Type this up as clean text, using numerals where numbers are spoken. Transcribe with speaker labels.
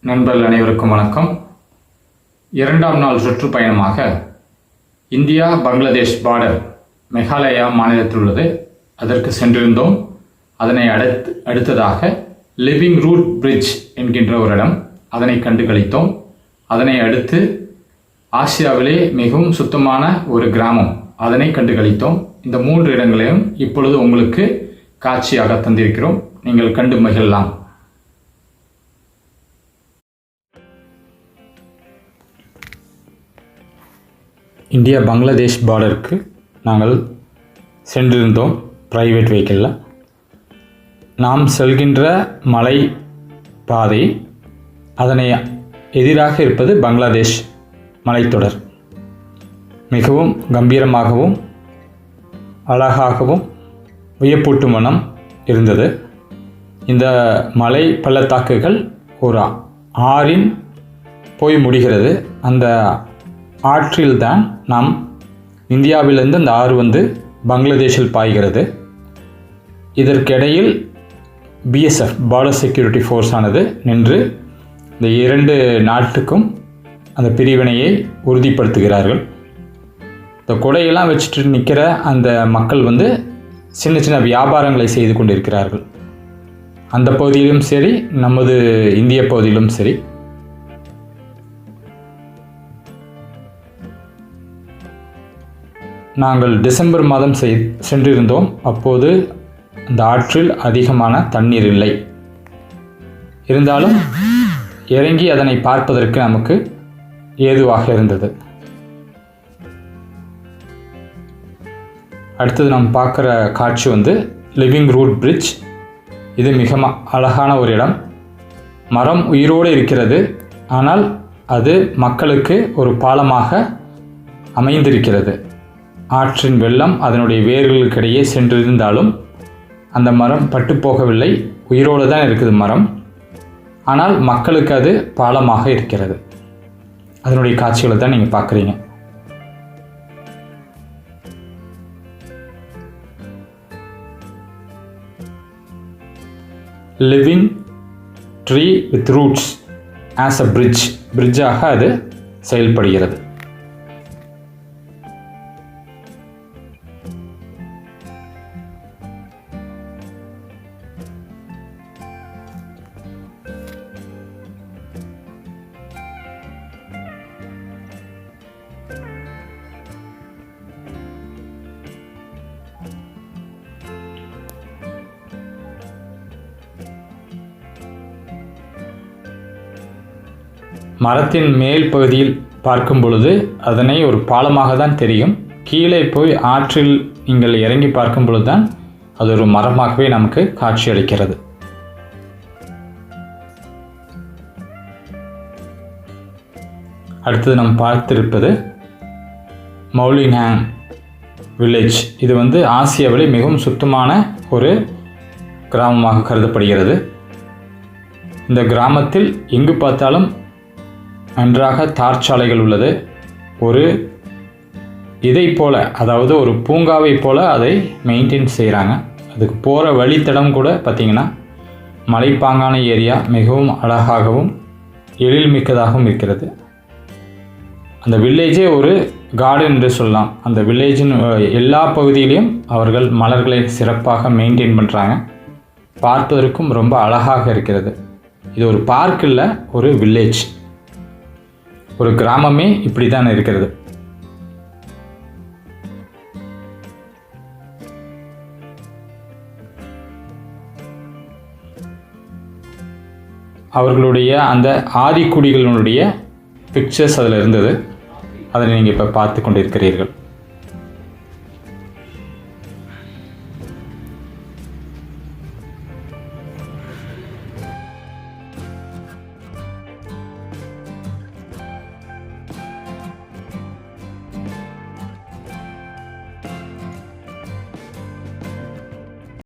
Speaker 1: நண்பர்கள் அனைவருக்கும் வணக்கம். இரண்டாம் நாள் சுற்றுப்பயணமாக இந்தியா பங்களாதேஷ் பார்டர் மேகாலயா மாநிலத்தில் உள்ளது. அதற்கு சென்றிருந்தோம். அதனை அடுத்ததாக லிவிங் ரூட் பிரிட்ஜ் என்கின்ற ஒரு இடம், அதனை கண்டு கழித்தோம். அதனை அடுத்து ஆசியாவிலே மிகவும் சுத்தமான ஒரு கிராமம், அதனை கண்டு கழித்தோம். இந்த 3 இடங்களையும் இப்பொழுது உங்களுக்கு காட்சியாக தந்திருக்கிறோம். நீங்கள் கண்டு மகிழலாம். இந்தியா பங்களாதேஷ் பார்டருக்கு நாங்கள் சென்றிருந்தோம் பிரைவேட் வெஹிக்கிளில். நாம் செல்கின்ற மலை பாதை, அதனை எதிராக இருப்பது பங்களாதேஷ் மலைத்தொடர். மிகவும் கம்பீரமாகவும் அழகாகவும் வியப்பூட்டும் வண்ணம் இருந்தது. இந்த மலை பள்ளத்தாக்குகள் ஒரு ஆறின் போய் முடிகிறது. அந்த ஆற்றில்தான் நாம் இந்தியாவிலிருந்து அந்த ஆறு பங்களாதேஷில் பாய்கிறது. இதற்கிடையில் பிஎஸ்எஃப் பார்டர் செக்யூரிட்டி ஃபோர்ஸ் ஆனது நின்று இந்த 2 நாட்டுக்கும் அந்த பிரிவினையை உறுதிப்படுத்துகிறார்கள். இந்த கொடையெல்லாம் வச்சுட்டு நிற்கிற அந்த மக்கள் சின்ன சின்ன வியாபாரங்களை செய்து கொண்டிருக்கிறார்கள். அந்த பகுதியிலும் சரி, நமது இந்திய பகுதியிலும் சரி. நாங்கள் டிசம்பர் மாதம் சென்றிருந்தோம். அப்போது அந்த ஆற்றில் அதிகமான தண்ணீர் இல்லை. இருந்தாலும் இறங்கி அதனை பார்ப்பதற்கு நமக்கு ஏதுவாக இருந்தது. அடுத்தது நாம் பார்க்குற காட்சி லிவிங் ரூட் பிரிட்ஜ். இது மிக அழகான ஒரு இடம். மரம் உயிரோடு இருக்கிறது, ஆனால் அது மக்களுக்கு ஒரு பாலமாக அமைந்திருக்கிறது. ஆற்றின் வெள்ளம் அதனுடைய வேர்களுக்கிடையே சென்றிருந்தாலும் அந்த மரம் பட்டு போகவில்லை, உயிரோடு தான் இருக்குது மரம். ஆனால் மக்களுக்கு அது பாலமாக இருக்கிறது. அதனுடைய காட்சிகளை தான் நீங்கள் பார்க்குறீங்க. Living tree with roots as a பிரிட்ஜாக அது செயல்படுகிறது. மரத்தின் மேல் பகுதியில் பார்க்கும் பொழுது அதனை ஒரு பாலமாக தான் தெரியும். கீழே போய் ஆற்றில் நீங்கள் இறங்கி பார்க்கும் பொழுது தான் அது ஒரு மரமாகவே நமக்கு காட்சி அளிக்கிறது. அடுத்தது நாம் பார்த்திருப்பது மௌலின்ஹாங் வில்லேஜ். இது ஆசியாவிலே மிகவும் சுத்தமான ஒரு கிராமமாக கருதப்படுகிறது. இந்த கிராமத்தில் எங்கு பார்த்தாலும் நன்றாக தார்ச்சாலைகள் உள்ளது. ஒரு இதை போல, அதாவது ஒரு பூங்காவை போல அதை மெயின்டைன் செய்கிறாங்க. அதுக்கு போகிற வழித்தடம் கூட பார்த்திங்கன்னா மலைப்பாங்கான ஏரியா, மிகவும் அழகாகவும் எழில்மிக்கதாகவும் இருக்கிறது. அந்த வில்லேஜே ஒரு கார்டன் என்று சொல்லலாம். அந்த வில்லேஜின் எல்லா பகுதியிலையும் அவர்கள் மலர்களை சிறப்பாக மெயின்டைன் பண்ணுறாங்க. பார்ப்பதற்கும் ரொம்ப அழகாக இருக்கிறது. இது ஒரு பார்க் இல்லை, ஒரு வில்லேஜ், ஒரு கிராமமே இப்படி தான் இருக்கிறது. அவர்களுடைய அந்த ஆதிக்குடிகளுடைய பிக்சர்ஸ் அதில் இருந்தது. அதை நீங்கள் இப்போ பார்த்து கொண்டிருக்கிறீர்கள்.